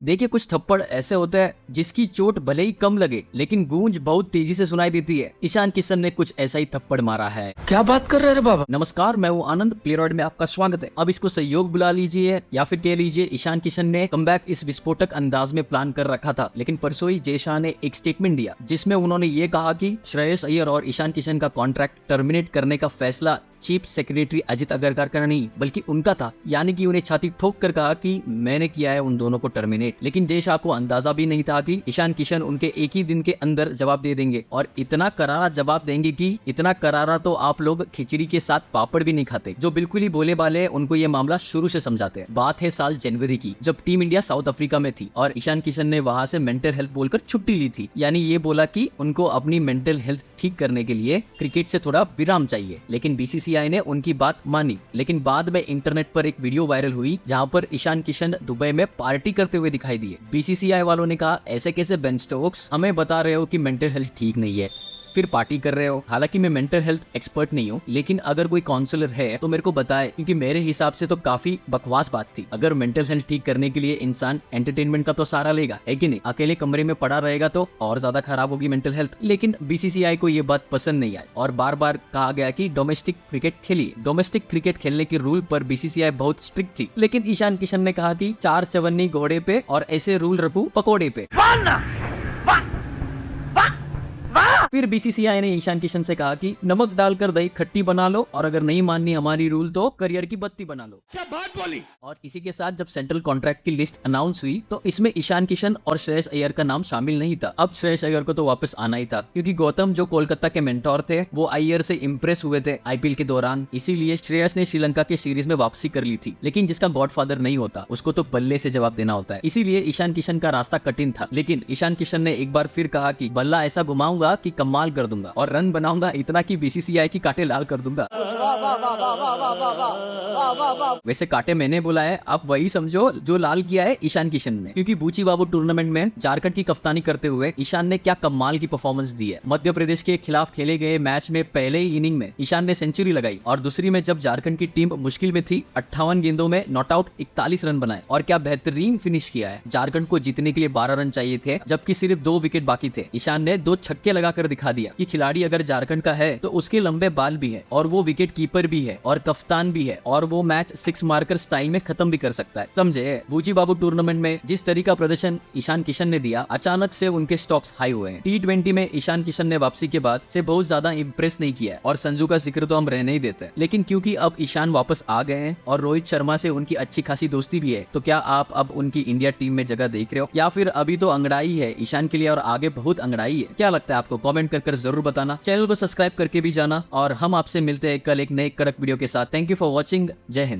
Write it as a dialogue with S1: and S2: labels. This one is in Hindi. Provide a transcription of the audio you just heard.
S1: देखिए, कुछ थप्पड़ ऐसे होते हैं जिसकी चोट भले ही कम लगे लेकिन गूंज बहुत तेजी से सुनाई देती है। ईशान किशन ने कुछ ऐसा ही थप्पड़ मारा है।
S2: क्या बात कर रहे रे बाबा।
S1: नमस्कार, मैं हूं आनंद। प्लेरॉइड में आपका स्वागत है। अब इसको सहयोग बुला लीजिए या फिर कह लीजिए ईशान किशन ने कमबैक इस विस्फोटक अंदाज में प्लान कर रखा था, लेकिन परसों ही जय शाह ने एक स्टेटमेंट दिया जिसमें उन्होंने ये कहा कि श्रेयस अय्यर और ईशान किशन का कॉन्ट्रैक्ट टर्मिनेट करने का फैसला चीफ सेक्रेटरी अजित अग्रकर का नहीं बल्कि उनका था। यानी कि उन्हें छाती ठोक कर कहा कि मैंने किया है उन दोनों को टर्मिनेट। लेकिन जय शाह को अंदाजा भी नहीं था कि ईशान किशन उनके एक ही दिन के अंदर जवाब दे देंगे, और इतना करारा जवाब देंगे कि इतना करारा तो आप लोग खिचड़ी के साथ पापड़ भी नहीं खाते। जो बिल्कुल ही बोले वाले उनको ये मामला शुरू से समझाते हैं। बात है साल जनवरी की, जब टीम इंडिया साउथ अफ्रीका में थी और ईशान किशन ने वहां से मेंटल हेल्थ बोलकर छुट्टी ली थी। यानी ये बोला कि उनको अपनी मेंटल हेल्थ ठीक करने के लिए क्रिकेट से थोड़ा विराम चाहिए। लेकिन बीसीसीआई ने उनकी बात मानी। लेकिन बाद में इंटरनेट पर एक वीडियो वायरल हुई जहां पर ईशान किशन दुबई में पार्टी करते हुए दिखाई दिए। बीसीसीआई वालों ने कहा, ऐसे कैसे बेन स्टोक्स, हमें बता रहे हो कि मेंटल हेल्थ ठीक नहीं है, फिर पार्टी कर रहे हो। हालांकि मैं मेंटल हेल्थ एक्सपर्ट नहीं हूँ, लेकिन अगर कोई काउंसलर है तो मेरे को बताए, क्योंकि मेरे हिसाब से तो काफी बकवास बात थी। अगर मेंटल हेल्थ ठीक करने के लिए इंसान एंटरटेनमेंट का तो सहारा लेगा, है कि नहीं? अकेले कमरे में पड़ा रहेगा तो और ज्यादा खराब होगी मेंटल हेल्थ। लेकिन बीसीसीआई को ये बात पसंद नहीं आई और बार बार कहा गया कि डोमेस्टिक क्रिकेट खेलिए। डोमेस्टिक क्रिकेट खेलने के रूल पर बीसीसीआई बहुत स्ट्रिक्ट थी, लेकिन ईशान किशन ने कहा कि 4 चवन्नी घोड़े पे और ऐसे रूल रखूं पकोड़े पे। फिर बीसीसीआई ने ईशान किशन से कहा कि नमक डालकर दही खट्टी बना लो, और अगर नहीं माननी हमारी रूल तो करियर की बत्ती बना लो।
S2: क्या बात बोली।
S1: और इसी के साथ जब सेंट्रल कॉन्ट्रैक्ट की लिस्ट अनाउंस हुई तो इसमें ईशान किशन और श्रेयस अय्यर का नाम शामिल नहीं था। अब श्रेयस अय्यर को तो वापस आना ही था, क्योंकि गौतम जो कोलकाता के मेंटोर थे वो अय्यर से इंप्रेस हुए थे आईपीएल के दौरान। इसीलिए श्रेयस ने श्रीलंका के सीरीज में वापसी कर ली थी। लेकिन जिसका गॉडफादर नहीं होता उसको तो बल्ले से जवाब देना होता है। इसीलिए ईशान किशन का रास्ता कठिन था। लेकिन ईशान किशन ने एक बार फिर कहा कि बल्ला ऐसा घुमाऊंगा कि कमाल कर दूंगा और रन बनाऊंगा इतना कि बीसीसीआई की कांटे लाल कर दूंगा। वैसे कांटे मैंने बोला है, आप वही समझो जो लाल किया है ईशान किशन ने, क्योंकि बूची बाबू टूर्नामेंट में झारखंड की कप्तानी करते हुए ईशान ने क्या कमाल की परफॉर्मेंस दी है। मध्य प्रदेश के खिलाफ खेले गए मैच में पहले ही इनिंग में ईशान ने सेंचुरी लगाई, और दूसरी में जब झारखंड की टीम मुश्किल में थी 58 गेंदों में नॉट आउट 41 रन बनाए, और क्या बेहतरीन फिनिश किया है। झारखंड को जीतने के लिए 12 रन चाहिए थे, जबकि सिर्फ 2 विकेट बाकी थे। ईशान ने 2 छक्के लगाकर दिखा दिया कि खिलाड़ी अगर झारखंड का है तो उसके लंबे बाल भी है, और वो विकेट कीपर भी है, और कप्तान भी है, और वो मैच 6 मारकर स्टाइल में खत्म भी कर सकता है। समझे? बूची बाबू टूर्नामेंट में जिस तरीका प्रदर्शन ईशान किशन ने दिया, अचानक से उनके स्टॉक्स हाई हुए हैं। T20 में ईशान किशन ने वापसी के बाद से बहुत ज्यादा इंप्रेस नहीं किया है, और संजू का जिक्र तो हम रहने ही देते। लेकिन क्योंकि अब ईशान वापस आ गए हैं और रोहित शर्मा से उनकी अच्छी खासी दोस्ती भी है, तो क्या आप अब उनकी इंडिया टीम में जगह देख रहे हो, या फिर अभी तो अंगड़ाई है ईशान के लिए और आगे बहुत अंगड़ाई है? क्या लगता है आपको? कमेंट कर जरूर बताना। चैनल को सब्सक्राइब करके भी जाना, और हम आपसे मिलते हैं कल एक नए कड़क वीडियो के साथ। Thank you for watching. जय हिंद।